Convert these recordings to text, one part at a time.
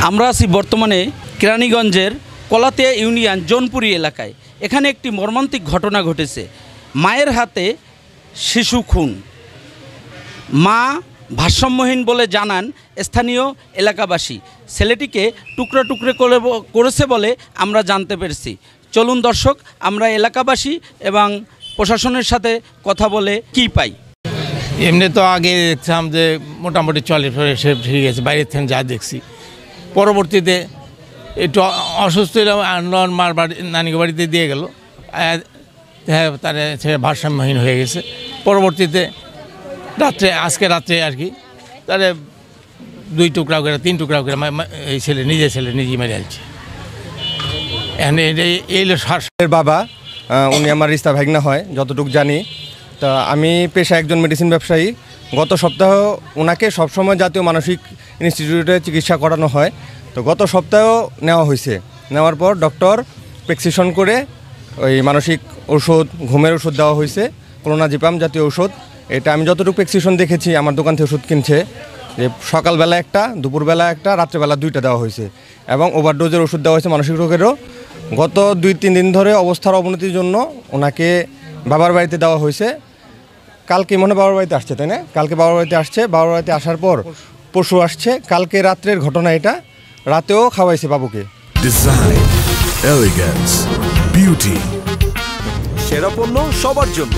আমরা আছি বর্তমানে কেরানীগঞ্জের কলাতিয়া ইউনিয়ন জোনপুরি এলাকায়। এখানে একটি মর্মান্তিক ঘটনা ঘটেছে। মায়ের হাতে শিশু খুন। মা ভারসাম্যহীন বলে জানান স্থানীয় এলাকাবাসী। ছেলেটিকে টুকরো টুকরো করেছে বলে আমরা জানতে পেরেছি। চলুন দর্শক, আমরা এলাকাবাসী এবং প্রশাসনের সাথে কথা বলে কি পাই। এমনি তো আগে দেখছিলাম যে মোটামুটি চলে ফেরে সে ঠিক আছে, বাইরের থেকে যা দেখছি। পরবর্তীতে একটু অসুস্থ হলাম, আন্দোলন মার বাড়ি নানিকে বাড়িতে দিয়ে গেল। হ্যাঁ, তারা সে ভারসাম্যহীন হয়ে গেছে। পরবর্তীতে রাত্রে, আজকে রাত্রে আর কি, তারা 2 টুকরা করে 3 টুকরা করে এই ছেলে নিজেই মেরে আসছে। এই বাবা, উনি আমার রিস্তা ভাগনা হয় যতটুকু জানি। তা আমি পেশা একজন মেডিসিন ব্যবসায়ী। গত সপ্তাহ ওনাকে সবসময় জাতীয় মানসিক ইনস্টিটিউটে চিকিৎসা করানো হয়। তো গত সপ্তাহেও নেওয়া হয়েছে। নেওয়ার পর ডক্টর প্রেসক্রিপশন করে ওই মানসিক ওষুধ, ঘুমের ওষুধ দেওয়া হয়েছে, ক্লোনাজিপাম জাতীয় ওষুধ। এটা আমি যতটুকু প্রেসক্রিপশন দেখেছি, আমার দোকান থেকে ওষুধ কিনছে যে সকালবেলা একটা, দুপুরবেলা একটা, রাত্রেবেলা 2টা দেওয়া হয়েছে এবং ওভারডোজের ওষুধ দেওয়া হয়েছে মানসিক রোগেরও। গত 2-3 দিন ধরে অবস্থার অবনতির জন্য ওনাকে বাবার বাড়িতে দেওয়া হয়েছে। কালকে মনে বাবার বাড়িতে আসছে, তাই না? কালকে বাবার বাড়িতে আসছে। বাবার বাড়িতে আসার পর পরশু আসছে। কালকে রাত্রের ঘটনা এটা। রাতেও খাওয়াইছে বাবুকে। ডিজাইন, এলিগেন্স, বিউটি, সেরা পণ্য সবার জন্য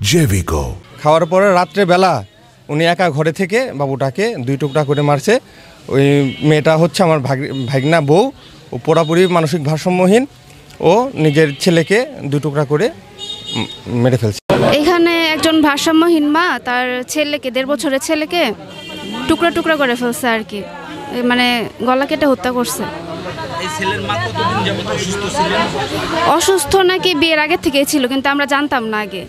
জেভিকো। খাওয়ার পরে রাত্রেবেলা উনি একা ঘরে থেকে বাবুটাকে 2 টুকরা করে মারছে। ওই মেয়েটা হচ্ছে আমার ভাগনা বউ। ও পুরাপুরি মানসিক ভারসাম্যহীন। ও নিজের ছেলেকে 2 টুকরা করে মেরে ফেলছে। এখানে একজন ভারসাম্যহীন মা তার ছেলেকে, 1.5 বছরের ছেলেকে টুকরা টুকরা করে ফেলছে আর কি, মানে গলা কেটে হত্যা করছে। এই ছেলের মা কতদিন যাবত অসুস্থ ছিলেন? অসুস্থ নাকি বিয়ের আগে থেকেই ছিল, কিন্তু আমরা জানতাম না আগে।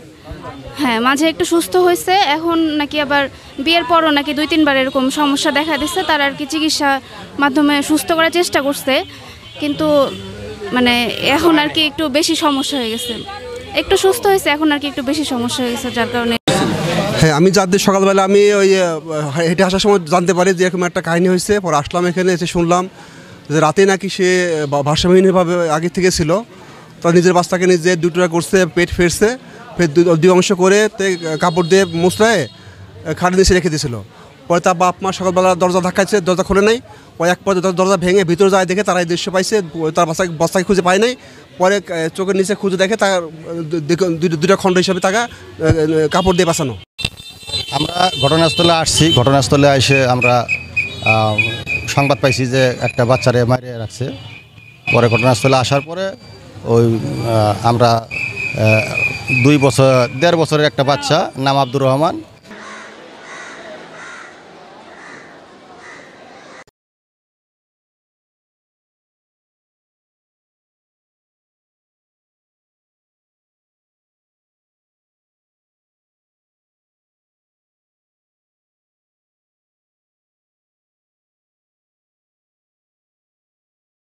হ্যাঁ, মাঝে একটু সুস্থ হয়েছে, এখন নাকি আবার বিয়ের পরও নাকি 2-3 বার এরকম সমস্যা দেখা দিচ্ছে। তার আর কি চিকিৎসা মাধ্যমে সুস্থ করার চেষ্টা করছে, কিন্তু মানে এখন আর কি একটু বেশি সমস্যা হয়ে গেছে। একটু সুস্থ হয়েছে, এখন আর কি একটু বেশি সমস্যা হয়ে গেছে, যার কারণে। হ্যাঁ, আমি যাদের সকালবেলা আমি ওই হেঁটে আসার সময় জানতে পারি যে এরকম একটা কাহিনী হয়েছে। পর আসলাম এখানে, এসে শুনলাম যে রাতে নাকি সে ভারসাম্যহীনভাবে আগে থেকে ছিল। তো নিজের বাচ্চাকে নিজে 2 টুকরা করছে, পেট ফেরছে, ফের 2 অংশ করে কাপড় দিয়ে মুছড়ায় খাটের নিচে রেখে দিয়েছিল। পরে তার বাপ মা সকালবেলা দরজা ধাক্কাচ্ছে, দরজা খোলে নাই। পরে এক পর্যায়ে দরজা ভেঙে ভিতরে যায়, দেখে তারা এই দৃশ্য পাইছে। তার বাচ্চাকে খুঁজে পায় নাই। পরে চোখের নিচে খুঁজে দেখে তার 2টা খণ্ড হিসাবে তাকে কাপড় দিয়ে বাঁচানো। আমরা ঘটনাস্থলে আসছি। ঘটনাস্থলে এসে আমরা সংবাদ পাইছি যে একটা বাচ্চারে মারিয়ে রাখছে। পরে ঘটনাস্থলে আসার পরে ওই আমরা 1.5 বছরের একটা বাচ্চা, নাম আব্দুর রহমান,